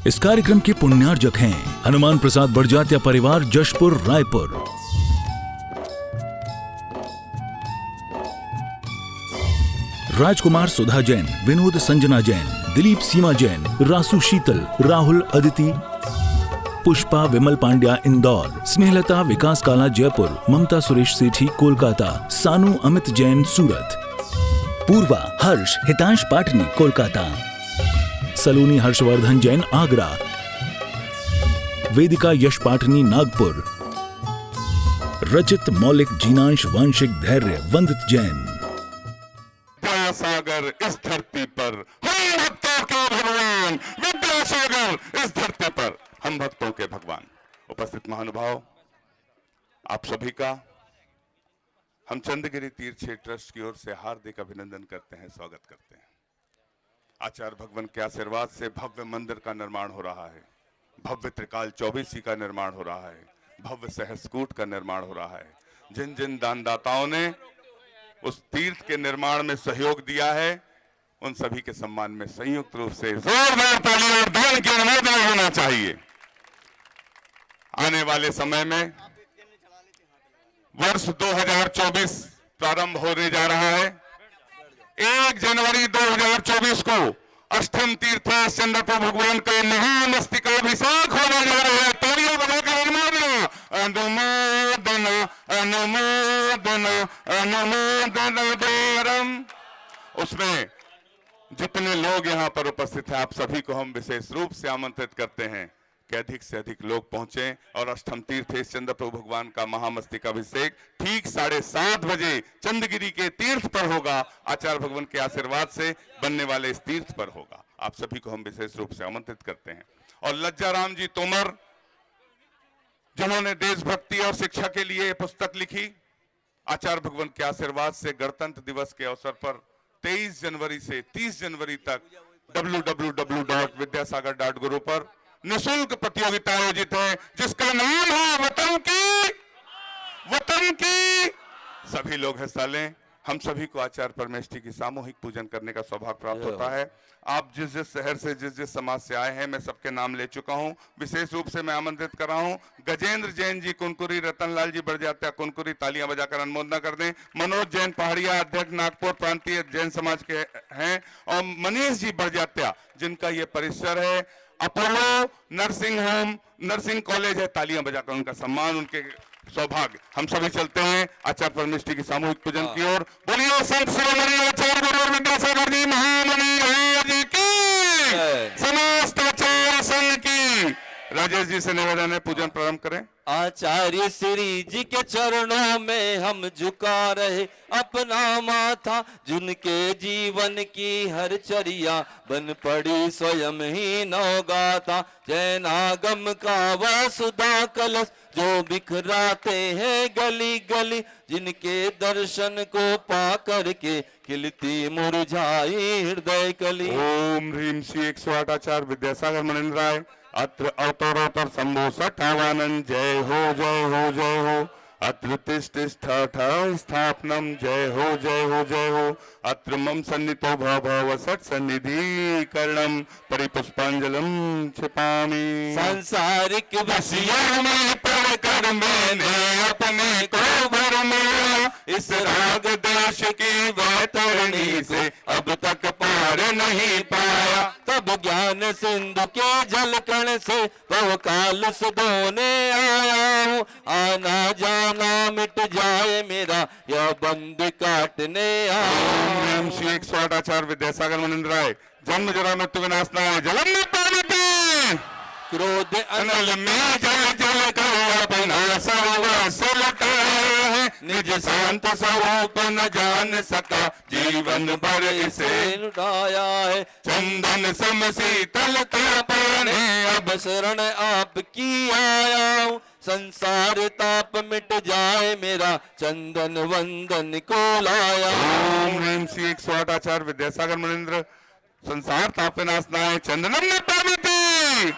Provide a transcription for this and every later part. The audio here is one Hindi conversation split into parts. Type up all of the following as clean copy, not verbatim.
इस कार्यक्रम के पुण्यार्जक हैं हनुमान प्रसाद बड़जात्या परिवार, जशपुर, रायपुर। राजकुमार सुधा जैन, विनोद संजना जैन, दिलीप सीमा जैन, रासु शीतल, राहुल अदिति, पुष्पा विमल पांड्या इंदौर, स्नेहलता विकास काला जयपुर, ममता सुरेश सेठी कोलकाता, सानू अमित जैन सूरत, पूर्वा हर्ष हितांश पाटनी कोलकाता, सलोनी हर्षवर्धन जैन आगरा, वेदिका यश पाटनी नागपुर, रचित मौलिक जीनांश वांशिक धैर्य वंदित जैन। विद्यासागर इस धरती पर हम भक्तों के भगवान, विद्यासागर इस धरती पर हम भक्तों के भगवान। उपस्थित महानुभाव, आप सभी का हम चंद्रगिरी तीर्थ क्षेत्र ट्रस्ट की ओर से हार्दिक अभिनंदन करते हैं, स्वागत करते हैं। आचार्य भगवान के आशीर्वाद से भव्य मंदिर का निर्माण हो रहा है, भव्य त्रिकाल चौबीसी का निर्माण हो रहा है, भव्य सहस्कूट का निर्माण हो रहा है। जिन जिन दानदाताओं ने उस तीर्थ के निर्माण में सहयोग दिया है, उन सभी के सम्मान में संयुक्त रूप से जोरदार ताली और दान की अनुमोदन होना चाहिए। आने वाले समय में वर्ष 2024 प्रारंभ होने जा रहा है। 1 जनवरी 2024 को अष्टम तीर्थ चंद्रप्रभु भगवान का महामस्तकाभिषेक होने जा रहा है। तालियां बजाकर अनुमोदन अनुमोदन अनुमोदन अनुमोदन। उसमें जितने लोग यहाँ पर उपस्थित हैं, आप सभी को हम विशेष रूप से आमंत्रित करते हैं कि अधिक से अधिक लोग पहुंचे और अष्टम तीर्थ चंद्रप्रभु भगवान का महामस्तकाभिषेक ठीक 7:30 बजे चंद्रगिरी के तीर्थ पर होगा। आचार्य भगवान के आशीर्वाद से बनने वाले इस तीर्थ पर होगा। आप सभी को हम विशेष रूप से आमंत्रित करते हैं। और लज्जाराम जी तोमर, जिन्होंने देशभक्ति और शिक्षा के लिए पुस्तक लिखी, आचार्य भगवान के आशीर्वाद से गणतंत्र दिवस के अवसर पर 23 जनवरी से 30 जनवरी तक www.vidyasagar.guru पर निःशुल्क प्रतियोगिता आयोजित है, जिसका नाम है वतन की। सभी लोग हिस्सा लें। हम सभी को आचार्य परमेष्ठी की सामूहिक पूजन करने का सौभाग्य प्राप्त होता है। आप जिस जिस शहर से, जिस जिस समाज से आए हैं, मैं सबके नाम ले चुका हूं। विशेष रूप से मैं आमंत्रित कर रहा हूं गजेंद्र जैन जी कुनकुरी, रतनलाल जी बड़जात्या कुनकुरी, तालियां बजाकर अनुमोदना कर दें। मनोज जैन पहाड़िया, अध्यक्ष नागपुर प्रांतीय जैन समाज के हैं। और मनीष जी बड़जात्या, जिनका ये परिसर है Apollo nursing home, nursing college है, तालियां बजाकर उनका सम्मान, उनके सौभाग्य। हम सभी चलते हैं आचार्य परमेष्ठी की सामूहिक पूजन की ओर। बोलिए संत शिरोमणि आचार्य गुरु विद्यासागर जी महामणि राज की, समस्त आचार्य संघ की। राजेश जी से निवेदन है, पूजन प्रारंभ करें। आचार्य श्री जी के चरणों में हम झुका रहे अपना माथा, जिनके जीवन की हर चर्या बन पड़ी स्वयं ही नवगाथा। जैनागम का वसुधा कलश जो बिखराते हैं गली गली, जिनके दर्शन को पा करके खिलती मुरझाई हृदय कली। ओम ह्रीम श्री 108 आचार्य विद्यासागर मनिंद्राय अत्र अवतरोत्तर शंभो सठावानन। जय हो जय हो जय हो। अत्र तिष्ठा स्थापनम। जय हो जय हो जय हो। अत्र मम सन्नितो भव सट सन्निधि करणम परिपुष्पांजलम छिपामि। सांसारिक वसिया में पढ़ कर मैंने अपने को भर में, इस राग देश की वैतरणी से अब तक पार नहीं पाया। तब ज्ञान सिंधु के जल कण से बहुकाल सुधोने आया हूँ। आना जाना मिट जाए मेरा, यह बंद काटने आया। ओम श्री 108 आचार्य विद्यासागर मनिंद्राय। जन्म जरा मृत्यु विनाश नाय जलम में पावते, क्रोध अनल में जल जल कर अपना सर्वस्व लुटाया है। निज शांत स्वरूप न जान सका, जीवन भर इसे लुटाया है। चंदन सम शीतल का पानी, अब शरण आपकी आया हूँ। संसार ताप मिट जाए मेरा, चंदन वंदन को लाया। ओम ह्रीम श्री 108 आचार्य विद्यासागर मनिंद्र। संसार ताप विनाश नाय चंदनम में पावते,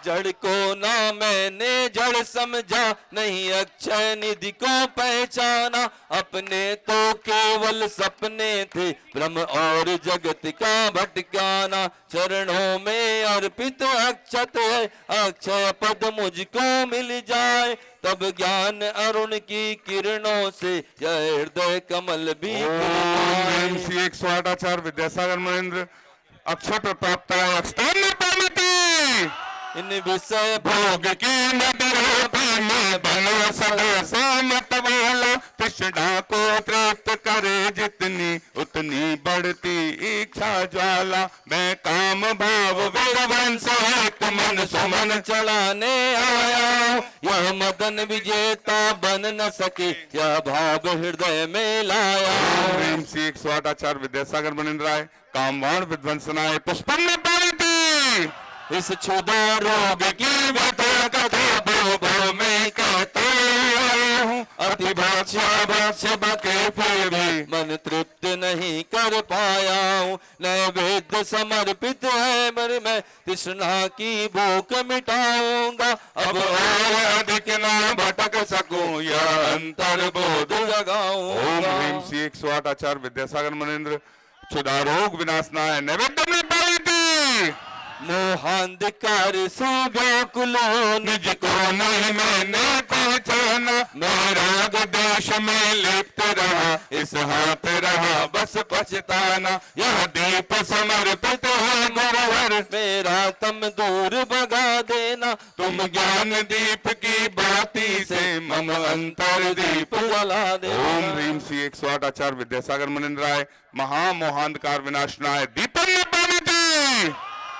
जड़ को ना मैंने जड़ समझा, नहीं अक्षय निधि को पहचाना। अपने तो केवल सपने थे, ब्रह्म और जगत का भटकाना। चरणों में अर्पित अक्षत है, अक्षय पद मुझको मिल जाए। तब ज्ञान अरुण की किरणों से यह हृदय कमल भी ओम श्री 108 आचार्य विद्यासागर महेंद्र अक्षर प्राप्त है। अक्षर इन विषय भोग की मदिरा पानी बनो सदा सामत वाला। तृष्णा को तृप्त करे जितनी उतनी बढ़ती इच्छा ज्वाला। मैं काम भाव विरवंश एक मन सुमन चढ़ाने आया। यह मदन विजेता बन न सके, यह भाव हृदय में लाया। ओम श्री 108 आचार्य विद्यासागर महेंद्र राय कामवाण विध्वंसनाय पुष्पम में पाविती। इस क्षुधा रोग की व्यथा कथा भव में कहते हूँ। अति भक्ष्य बके फिर भी मन तृप्त नहीं कर पाया हूँ। नैवेद्य समर्पित है मर मैं तृष्णा की भूख मिटाऊंगा। अब और अधिक न भटक सकूं, यह अंतर बोध जगाऊं। ओम ह्रीम श्री 108 आचार्य विद्यासागर महेंद्र क्षुधा रोग विनाशनाय नैवेद्य में पाविती। मोहांधकार से व्याकुल हो, निज को नहीं मैंने पहचाना। मैं राग देश में लिप्त रहा, इस हाथ रहा बस पछताना। यह दीप समर्पित है मुरहर, मेरा तम दूर भगा देना। तुम ज्ञान दीप की बाती से मम अंतर दीप जला दे। ओम ह्रीम श्री 108 आचार्य विद्यासागर महेंद्र राय महामोहांधकार विनाशनाय दीपम में पाविती।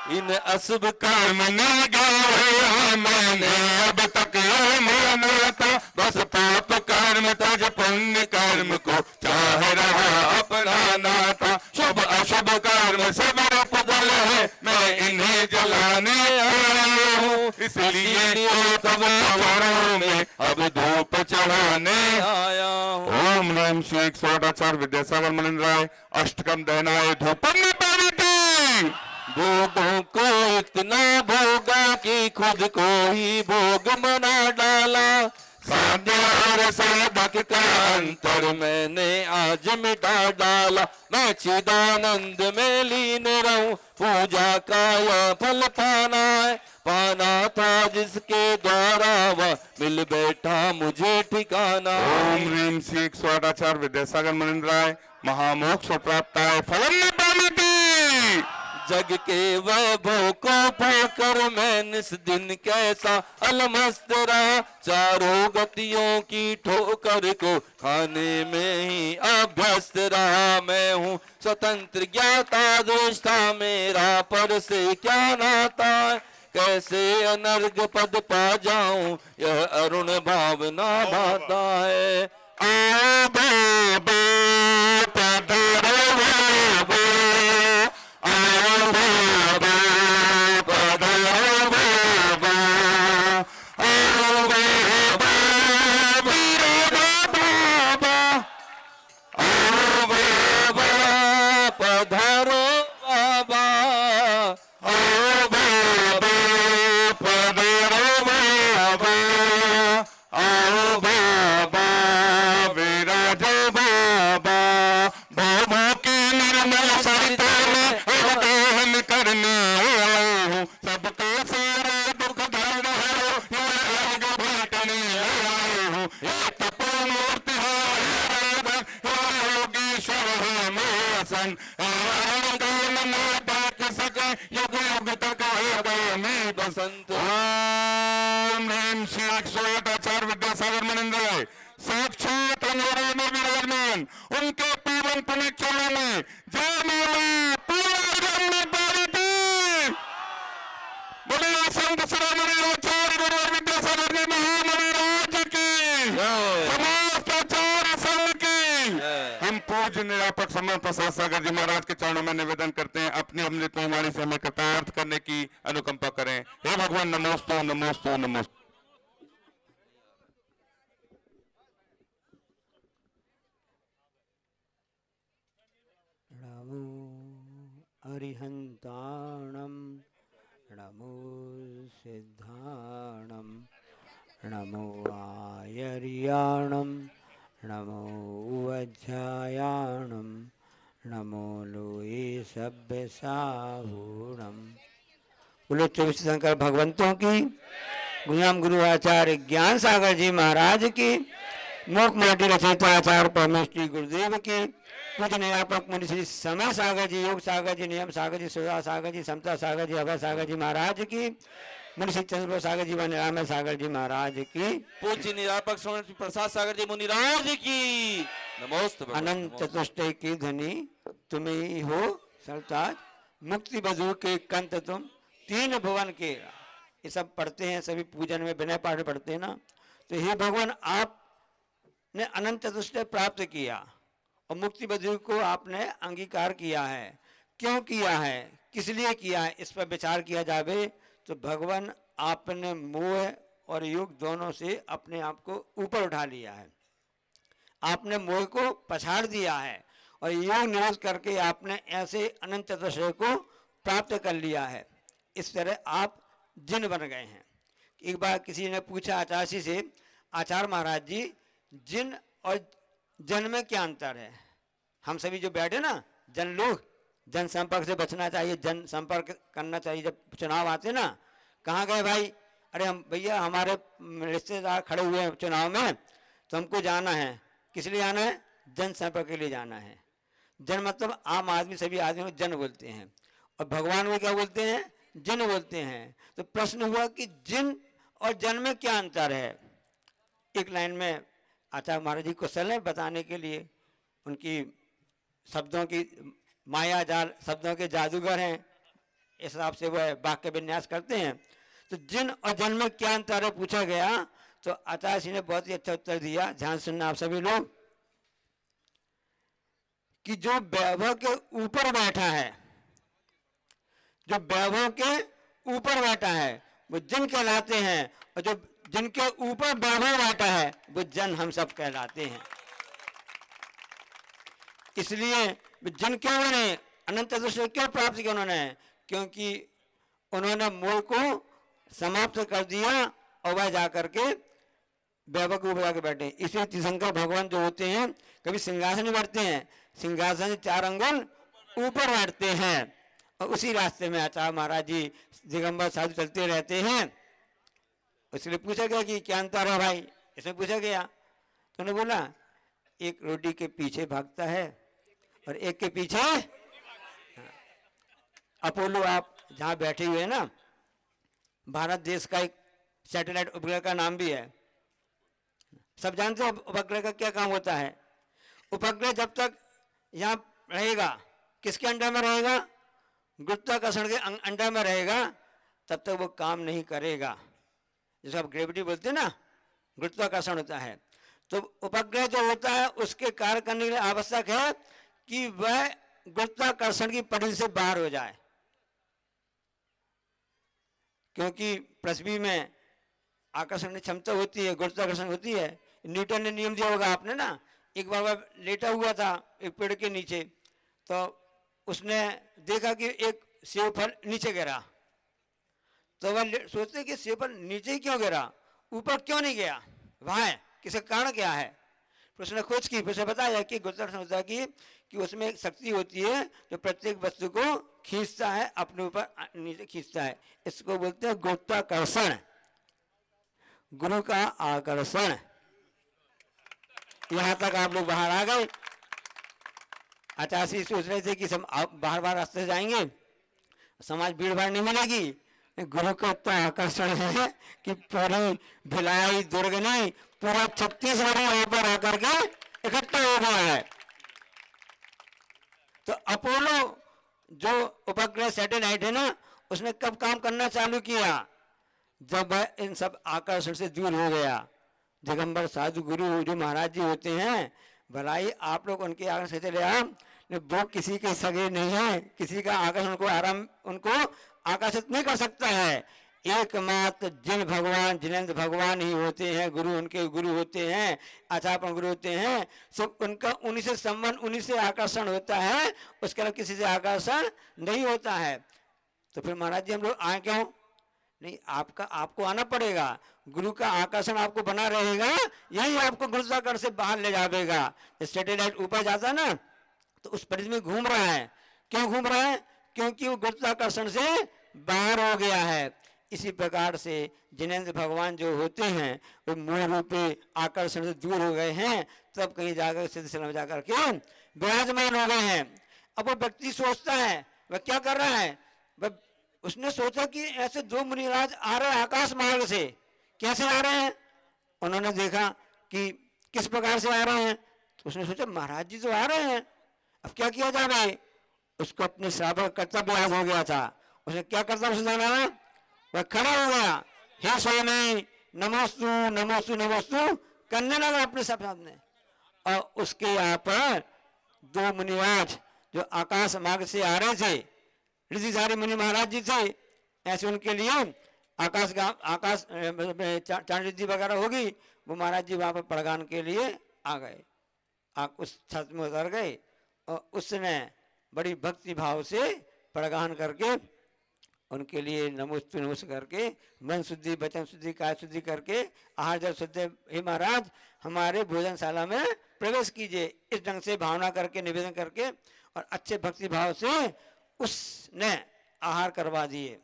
इन अशुभ कर्म न गया मैंने अब तक माना था। बस पाप कर्म तज पुण्य कर्म को चाह रहा अपनाना था। शुभ अशुभ कर्म सब रूपदल है, मैं इन्हें जलाने आया हूँ। इसलिए तब चरणों में अब धूप चढ़ाने आया हूँ। ओम नम श्री 108 आचार्य विद्यासागर महेंद्र राय अष्टकम दहनाय धूपम में पाविती। भोगों को इतना भोगा कि खुद को ही भोग बना डाला। साध्य और साधक का अंतर मैंने आज मिटा डाला। मैं चिदानंद में लीन रहूं, पूजा का यह फल पाना है। पाना था जिसके द्वारा वह मिल बैठा मुझे ठिकाना। ओम ह्रीम श्री 108 आचार्य विद्यासागर महेंद्र राय महामोक्ष प्राप्त है फलम में पाविती। जग के वैभव को पाकर मैं निस दिन कैसा अलमस्त रहा। चारों गतियों की ठोकर को खाने में ही अभ्यस्त रहा। मैं हूँ स्वतंत्र ज्ञाता दृष्टा, मेरा पर से क्या नाता। कैसे अनर्घ पद पा जाऊं, यह अरुण भावना भाता है। आओ बाबा पधारो बाबा, आओ बाबा पधारो बाबा, आओ बाबा विराजो बाबा, आओ बाबा पधारो बाबा, आओ बाबा पधारो बाबा, आओ बाबा विराजो बाबा। बाबा के निर्मल सरिता में अवगाहन करने आया हूँ। सबका सारा दुख दर्द हरो, यह बांटने आया हूँ। यह तपोमूर्ति है योगेश्वर है मासन, सके युग युग तक में बसंत। ओम ह्रीम श्री 108 आचार्य विद्यासागर महेंद्र राय साक्षात अंगारा में विराजमान, उनके पावन पुण्य चरणों में जय माला पूरा जन्म पाविती। बोले संत शिरोमणि आचार्य गुरु विद्यासागर जी महामणि राज की, समस्त आचार्य संघ की। हम पूज्य निरापक समर्थ प्रसाद सागर जी महाराज के चरणों में निवेदन करते हैं, अपनी अमृत वाणी से हमें कृतार्थ करने की अनुकंपा करें। हे भगवान नमोस्तु नमोस्तु नमोस्तु। अरिहंताणं नमो सिद्धाणम नमो आयर्याणम नमो वज्रायाणम नमो लोए सभ्य साहूणम। बोलो चौबीस शंकर भगवंतों की, गुरुनाम गुरु आचार्य ज्ञान सागर जी महाराज की, मोक माटी रचयिता आचार्य परमेश्वरी गुरुदेव की, पूज्य निरापक मुनि श्री समय सागर जी, योग सागर जी, नियम सागर जी, सुधा सागर जी, समता सागर जी, अभय सागर जी महाराज की, मुनि श्री चंद्र सागर जी व निरामय सागर जी महाराज की, पूज्य निरापक स्वामी प्रसाद सागर जी मुनिराज की नमोस्तु भगवती, अनंत चतुष्टय की धनी तुम ही हो सरताज, मुक्ति बधु के कंत तुम, तीन भुवन के। ये सब पढ़ते हैं सभी पूजन में, विनय पाठ पढ़ते हैं ना। तो हे भगवान, आपने अनंत चतुष्टय प्राप्त किया और मुक्ति बधु को आपने अंगीकार किया है। क्यों किया है, किस लिए किया है, इस पर विचार किया जावे तो भगवान आपने मोह और योग दोनों से अपने आप को ऊपर उठा लिया है। आपने मोह को पछाड़ दिया है और योग निरोध करके आपने ऐसे अनंत चतुष्टय को प्राप्त कर लिया है। इस तरह आप जिन बन गए हैं। एक बार किसी ने पूछा आचार्य से, आचार्य महाराज जी, जिन और जन में क्या अंतर है? हम सभी जो बैठे ना, जन लोग, जन संपर्क से बचना चाहिए, जन संपर्क करना चाहिए। जब चुनाव आते ना, कहाँ गए भाई? अरे हम भैया, हमारे रिश्तेदार खड़े हुए हैं चुनाव में, तो हमको जाना है। किस लिए जाना है? जन संपर्क के लिए जाना है। जन मतलब आम आदमी, सभी आदमी को जन बोलते हैं, और भगवान को क्या बोलते हैं? जिन बोलते हैं। तो प्रश्न हुआ कि जिन और जन में क्या अंतर है? एक लाइन में आचार्य महाराज जी कुशल है बताने के लिए, उनकी शब्दों की माया जाल, शब्दों के जादूगर हैं, इस हिसाब से वह वाक्य विन्यास करते हैं। तो जिन और जन में क्या अंतर है पूछा गया, तो आचार्य जी ने बहुत ही अच्छा उत्तर दिया। ध्यान सुनना आप सभी लोग, कि जो वैभव के ऊपर बैठा है, जो वैभव के ऊपर बैठा है वो जिन कहलाते हैं, और जो जिनके ऊपर वैभव बैठा है वो जन हम सब कहलाते हैं। इसलिए जिन क्यों बने, अनंत चतुष्टय क्यों प्राप्त किया उन्होंने? क्योंकि उन्होंने मोह को समाप्त कर दिया और वह जाकर के वैभव के ऊपर जाकर बैठे। इसलिए तीर्थंकर भगवान जो होते हैं, कभी सिंहासन बैठते हैं, सिंहासन से 4 अंगुल ऊपर बैठते हैं, और उसी रास्ते में आचार्य महाराज जी दिगंबर साधु चलते रहते हैं। इसलिए पूछा गया कि क्या अंतर है भाई, इसमें पूछा गया, तो उन्होंने बोला एक रोटी के पीछे भागता है और एक के पीछे। अपोलो आप जहाँ बैठे हुए हैं ना, भारत देश का एक सैटेलाइट उपग्रह का नाम भी है। सब जानते हो उपग्रह का क्या काम होता है? उपग्रह जब तक यहाँ रहेगा, किसके अंडर में रहेगा? गुरुत्वाकर्षण के अंडर में रहेगा, तब तक वो काम नहीं करेगा। जैसे आप ग्रेविटी बोलते हैं ना, गुरुत्वाकर्षण होता है। तो उपग्रह जो होता है उसके कार्य करने के लिए आवश्यक है कि वह गुरुत्वाकर्षण की परिधि से बाहर हो जाए, क्योंकि पृथ्वी में आकर्षण की क्षमता होती है, गुरुत्वाकर्षण होती है। न्यूटन ने नियम दिया होगा आपने ना, एक बार वह लेटा हुआ था एक पेड़ के नीचे, तो उसने देखा कि एक सेब फल नीचे गिरा, तो वह सोचते कि सेब फल नीचे ही क्यों गिरा, ऊपर क्यों नहीं गया, वहाँ किसका कारण क्या है? फिर उसने खोज की, फिर उसे बताया कि गुरुत्वाकर्षण होता है कि उसमें एक शक्ति होती है जो प्रत्येक वस्तु को खींचता है, अपने ऊपर नीचे खींचता है। इसको बोलते हैं गुरुत्वाकर्षण, गुरु का आकर्षण। यहाँ तक आप लोग बाहर आ गए। आचार्य सोच रहे थे कि सब बाहर बाहर रास्ते से जाएंगे, समाज भीड़ भाड़ नहीं मिलेगी। गुरु का इतना आकर्षण है कि पूरी भिलाई दुर्ग नहीं, पूरा छत्तीसगढ़ यहाँ पर आकर के इकट्ठा हो गया है। तो अपोलो जो उपग्रह सैटेलाइट है ना, उसने कब काम करना चालू किया? जब इन सब आकर्षण से दूर हो गया। दिगंबर साधु गुरु जो महाराज जी होते हैं, भलाई आप लोग उनके आकर्षण से चले आओ, वो किसी के सगे नहीं है, किसी का आकर्षण को आराम उनको आकर्षित नहीं कर सकता है। एकमात्र जिन भगवान, जिनेंद्र भगवान ही होते हैं, गुरु उनके गुरु होते हैं, आचार्य गुरु होते हैं। सब उनका उन्हीं से संबंध, उन्हीं से आकर्षण होता है, उसके अलावा किसी से आकर्षण नहीं होता है। तो फिर महाराज जी हम लोग आए क्यों? नहीं, आपको आना पड़ेगा। गुरु का आकर्षण आपको बना रहेगा, यही आपको गुरुत्वाकर्षण से बाहर ले जाएगा। सैटेलाइट ऊपर जाता ना तो उस परिधि में घूम रहा है। क्यों घूम रहा है? क्योंकि वो गुरुत्वाकर्षण से बाहर हो गया है। इसी प्रकार से जिनेंद्र भगवान जो होते हैं वो मूल रूपी आकर्षण से दूर हो गए हैं, तब कहीं जाकर सिद्ध में जाकर के विराजमान हो गए हैं। अब वो व्यक्ति सोचता है, वह क्या कर रहा है? वह उसने सोचा कि ऐसे दो मुनिराज आ रहे हैं आकाश मार्ग से। कैसे आ रहे हैं? उन्होंने देखा कि किस प्रकार से आ रहे हैं, तो उसने सोचा महाराज जी तो आ रहे हैं, अब क्या किया जाए? उसको अपने श्रावक कर्तव्य याद हो गया था। उसने क्या कर्तव्य सुधारा? वह खड़ा हो गया, हे स्वामी नमोस्तु नमोस्तु नमोस्तु करने लगा अपने सब सामने। और उसके यहाँ पर दो मुनिराज जो आकाश मार्ग से आ रहे थे, ऋषिधारी मुनि महाराज जी थे, ऐसे उनके लिए आकाश चांडिद्धि वगैरह होगी, वो महाराज जी वहाँ पर प्रगान के लिए आ गए। उस छत में उतर गए और उसने बड़ी भक्ति भाव से प्रगान करके उनके लिए नमोस्तु नमोस्तु करके मन शुद्धि वचन शुद्धि काय शुद्धि करके आहार जल शुद्धि, हे महाराज हमारे भोजनशाला में प्रवेश कीजिए, इस ढंग से भावना करके निवेदन करके और अच्छे भक्ति भाव से उसने आहार करवा दिए।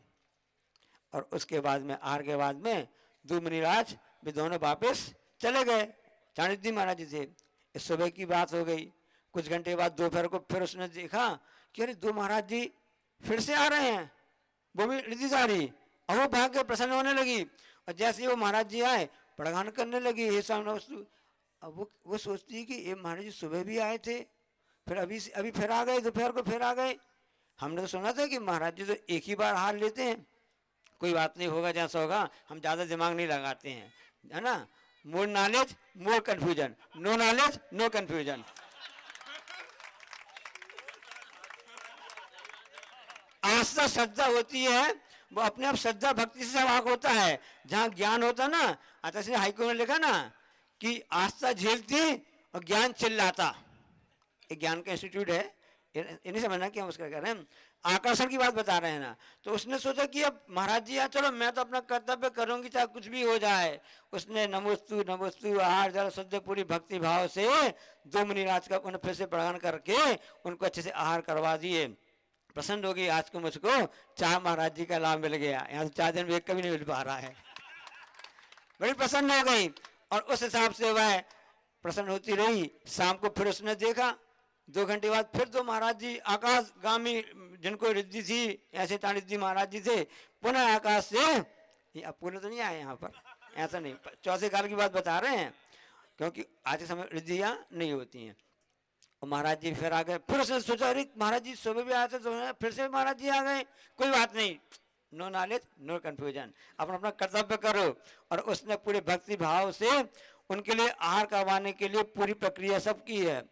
और उसके बाद में आहार के बाद में दो मुनिराज भी दोनों वापस चले गए। चाणक्य महाराज जी थे। इस सुबह की बात हो गई। कुछ घंटे बाद दोपहर को फिर उसने देखा कि अरे दो महाराज जी फिर से आ रहे हैं, वो भी ऋषिधारी। और वो भाग के प्रसन्न होने लगी और जैसे वो महाराज जी आए प्रगान करने लगी, हे सामने वस्तु। अब वो सोचती है कि ये महाराज जी सुबह भी आए थे, फिर अभी फिर आ गए, दोपहर को फिर आ गए। हमने तो सुना था कि महाराज जी तो एक ही बार हार लेते हैं। कोई बात नहीं, होगा जैसा होगा, हम ज़्यादा दिमाग नहीं लगाते हैं, है ना। More knowledge more confusion, no knowledge no confusion. आस्था श्रद्धा होती है, वो अपने आप श्रद्धा भक्ति से वाक होता है। जहाँ ज्ञान होता ना, जैसे हाईकोर्ट में लिखा ना कि आस्था झेलती और ज्ञान चिल्लाता। एक ज्ञान का इंस्टीट्यूट है, ये नहीं समझना कि हम उसका कह रहे हैं, आकर्षण की बात बता रहे हैं ना। तो उसने सोचा कि अब महाराज जी चलो मैं तो अपना कर्तव्य करूंगी चाहे कुछ भी हो जाए। उसने नमोस्तु नमोस्तु आहार जल शुद्ध पूरी भक्ति भाव से दो मुनिराज का उन्हें फिर से प्रदान करके उनको अच्छे से आहार करवा दिए। प्रसन्न हो गई, आज को मुझको चाह महाराज जी का लाभ मिल गया, यहाँ से 4 दिन में एक कभी नहीं मिल पा रहा है। बड़ी प्रसन्न हो गई और उस हिसाब से वह प्रसन्न होती रही। शाम को फिर उसने देखा, 2 घंटे बाद फिर दो महाराज जी आकाशगामी जिनको रिद्धि थी, ऐसे चाणिद्धि महाराज जी थे, पुनः आकाश से, ये अपूर्ण तो नहीं आए यहाँ पर, ऐसा नहीं, चौथे काल की बात बता रहे हैं, क्योंकि आज के समय रिद्धियाँ नहीं होती हैं। और महाराज जी फिर आ गए। फिर उसने सोचा अरे महाराज जी सुबह भी आए थे, तो फिर से महाराज जी आ गए, कोई बात नहीं, नो नॉलेज नो कंफ्यूजन, अपना अपना कर्तव्य करो। और उसने पूरे भक्ति भाव से उनके लिए आहार करवाने के लिए पूरी प्रक्रिया सब की है।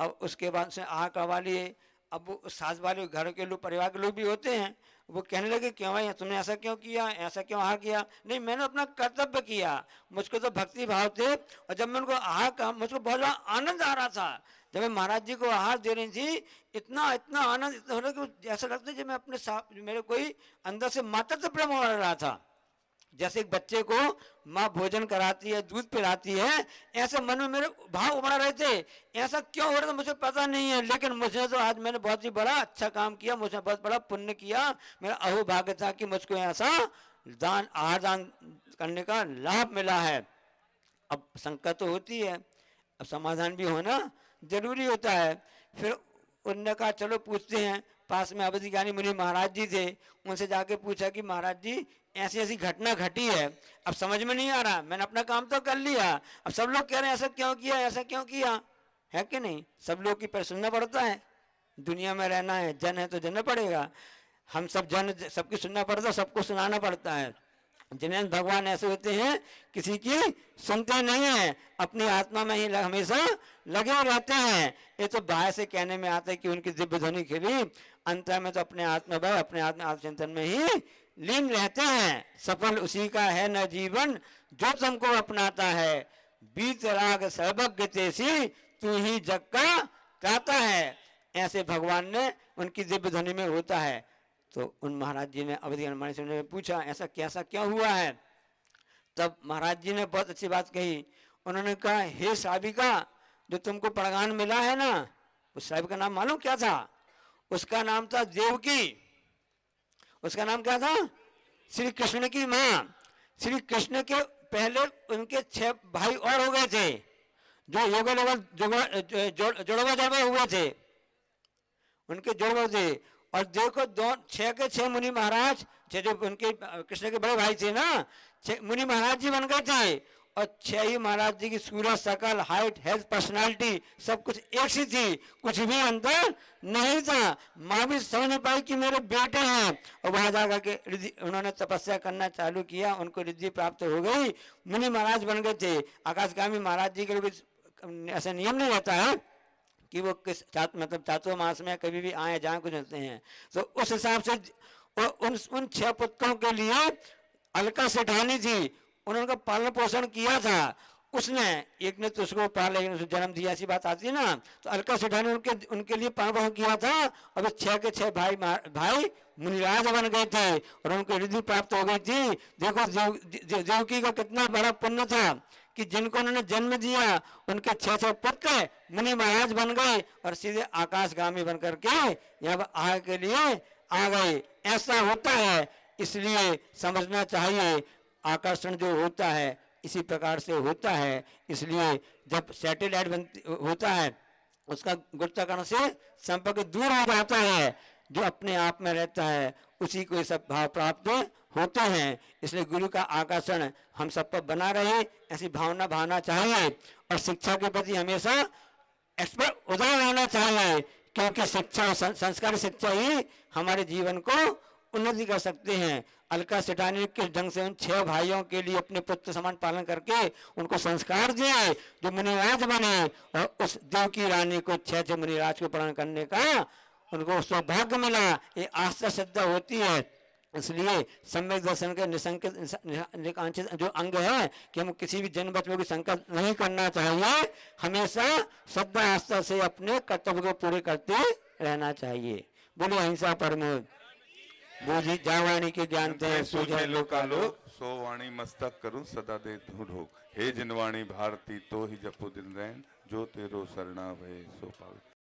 अब उसके बाद से आहार करवा लिए। अब वो सास वाले घर के लोग, परिवार के लोग भी होते हैं, वो कहने लगे क्यों भाई तुमने ऐसा क्यों किया, ऐसा क्यों आहार किया? नहीं, मैंने अपना कर्तव्य किया, मुझको तो भक्ति भाव थे। और जब मैं उनको आहार कहा, मुझको बहुत बड़ा आनंद आ रहा था। जब मैं महाराज जी को आहार दे रही थी, इतना आनंद इतना हो रहा कि ऐसा लगता है जब मैं अपने मेरे कोई अंदर से मातृत्व प्रेम हो रहा था। जैसे एक बच्चे को माँ भोजन कराती है, दूध पिलाती है, ऐसे मन में मेरे भाव उमड़ रहे थे। ऐसा क्यों हो रहा था मुझे पता नहीं है, लेकिन मुझे तो आज मैंने बहुत ही बड़ा अच्छा काम किया, मुझे बहुत बड़ा पुण्य किया। मेरा अहोभाग्य था कि मुझको ऐसा दान आहार दान करने का लाभ मिला है। अब शंका तो होती है, अब समाधान भी होना जरूरी होता है। फिर उनने कहा चलो पूछते हैं। पास में अवधि ज्ञानी मुनि महाराज जी थे, उनसे जाके पूछा कि महाराज जी ऐसी ऐसी घटना घटी है, अब समझ में नहीं आ रहा, मैंने अपना काम तो कर लिया, अब सब लोग कह रहे हैं ऐसा क्यों किया, ऐसा क्यों किया, है कि नहीं? सब लोग की पर सुनना पड़ता है, दुनिया में रहना है, जन है तो जनना पड़ेगा। हम सब जन, सबकी सुनना पड़ता है, सबको सुनाना पड़ता है। जिन्हें भगवान ऐसे होते हैं किसी की सुनते नहीं है, अपनी आत्मा में ही हमेशा लगे रहते हैं। ये तो बाहर से कहने में आता है कि उनकी दिव्य ध्वनि खिली, अंतर में तो अपने आत्मा भाव, अपने आत्मचिंतन में ही लीन रहते हैं। सफल उसी का है न जीवन जो तुमको अपनाता है, बीत राग सर्वज्ञ तेसी तू ही जग का त्राता है। ऐसे भगवान ने उनकी दिव्य ध्वनि में होता है। तो उन महाराज जी ने अवधि हनुमान सिंह ने पूछा ऐसा कैसा क्या हुआ है। तब महाराज जी ने बहुत अच्छी बात कही। उन्होंने कहा हे साबिका, जो तुमको परगान मिला है ना, उस साहिब का नाम मालूम क्या था? उसका नाम था देवकी। उसका नाम क्या था? श्री कृष्ण की माँ। श्री कृष्ण के पहले उनके 6 भाई और हो गए थे जो जुड़वा हुए थे, उनके जुड़वा थे। और देखो 6 के 6 मुनि महाराज, जो उनके कृष्ण के बड़े भाई थे ना, 6 मुनि महाराज जी बन गए थे। और 6 ही महाराज जी की सूरत, शकल, हाइट, हेल्थ, पर्सनालिटी सब कुछ एक सी थी, कुछ भी अंतर नहीं था। माँ भी समझ नहीं पाई कि मेरे बेटे हैं। और वहां जाकर के उन्होंने तपस्या करना चालू किया, उनको रिद्धि प्राप्त हो गई, मुनि महाराज बन गए थे। आकाशगामी महाराज जी के लोग ऐसा नियम नहीं रहता है कि वो किस मतलब चातुर मास में कभी भी आए जहाँ कुछ होते हैं। तो उस हिसाब से उन 6 पुत्रों के लिए अलका सेठानी थी, उन्होंने पालन पोषण किया था। उसने एक ने तो उसको पाला, एक ने जन्म दिया, ऐसी बात आती है ना। तो अलका सेठानी ने उनके लिए पालन पोषण किया था। और 6 के 6 भाई मुनिराज बन गए थे और उनको रिद्धि प्राप्त हो गई थी। देखो देवकी का कितना बड़ा पुण्य था कि जिनको उन्होंने जन्म दिया उनके 6 पुत्र मुनि महाराज बन गए और सीधे आकाशगामी बन करके यहाँ आगे के लिए आ गए। ऐसा होता है, इसलिए समझना चाहिए आकर्षण जो होता है इसी प्रकार से होता है। इसलिए जब सैटेलाइट होता है उसका गुरुत्वाकर्षण से संपर्क दूर हो जाता है, जो अपने आप में रहता है उसी को ये सब भाव प्राप्त होते हैं। इसलिए गुरु का आकर्षण हम सब पर बना रहे, ऐसी भावना चाहिए। और शिक्षा के प्रति हमेशा एक्सपर्ट उदार रहना चाहिए, क्योंकि शिक्षा और संस्कार शिक्षा ही हमारे जीवन को उन्नति कर सकते हैं। अलका सेठानी किस ढंग से उन 6 भाइयों के लिए अपने पुत्र समान पालन करके उनको संस्कार दिए, जो मुनिराज बने। और उस देवकी रानी को 6 मुनिराज को पालन करने का उनको सौभाग्य मिला। ये आस्था श्रद्धा होती है। इसलिए सम्यक दर्शन के निकांक्षित जो अंग है कि हम किसी भी जन्म बचपन की शंका नहीं करना चाहिए, हमेशा श्रद्धा आस्था से अपने कर्तव्य को पूरे करते रहना चाहिए। बोले अहिंसा परमो बोझी जावाणी के ज्ञानते हैं सूझे लोकालो सो वाणी मस्तक करूं सदा दे धूढ़ो। हे जिनवाणी भारती तो ही जपो दिन रैन, जो तेरो शरणा भय सो पावे।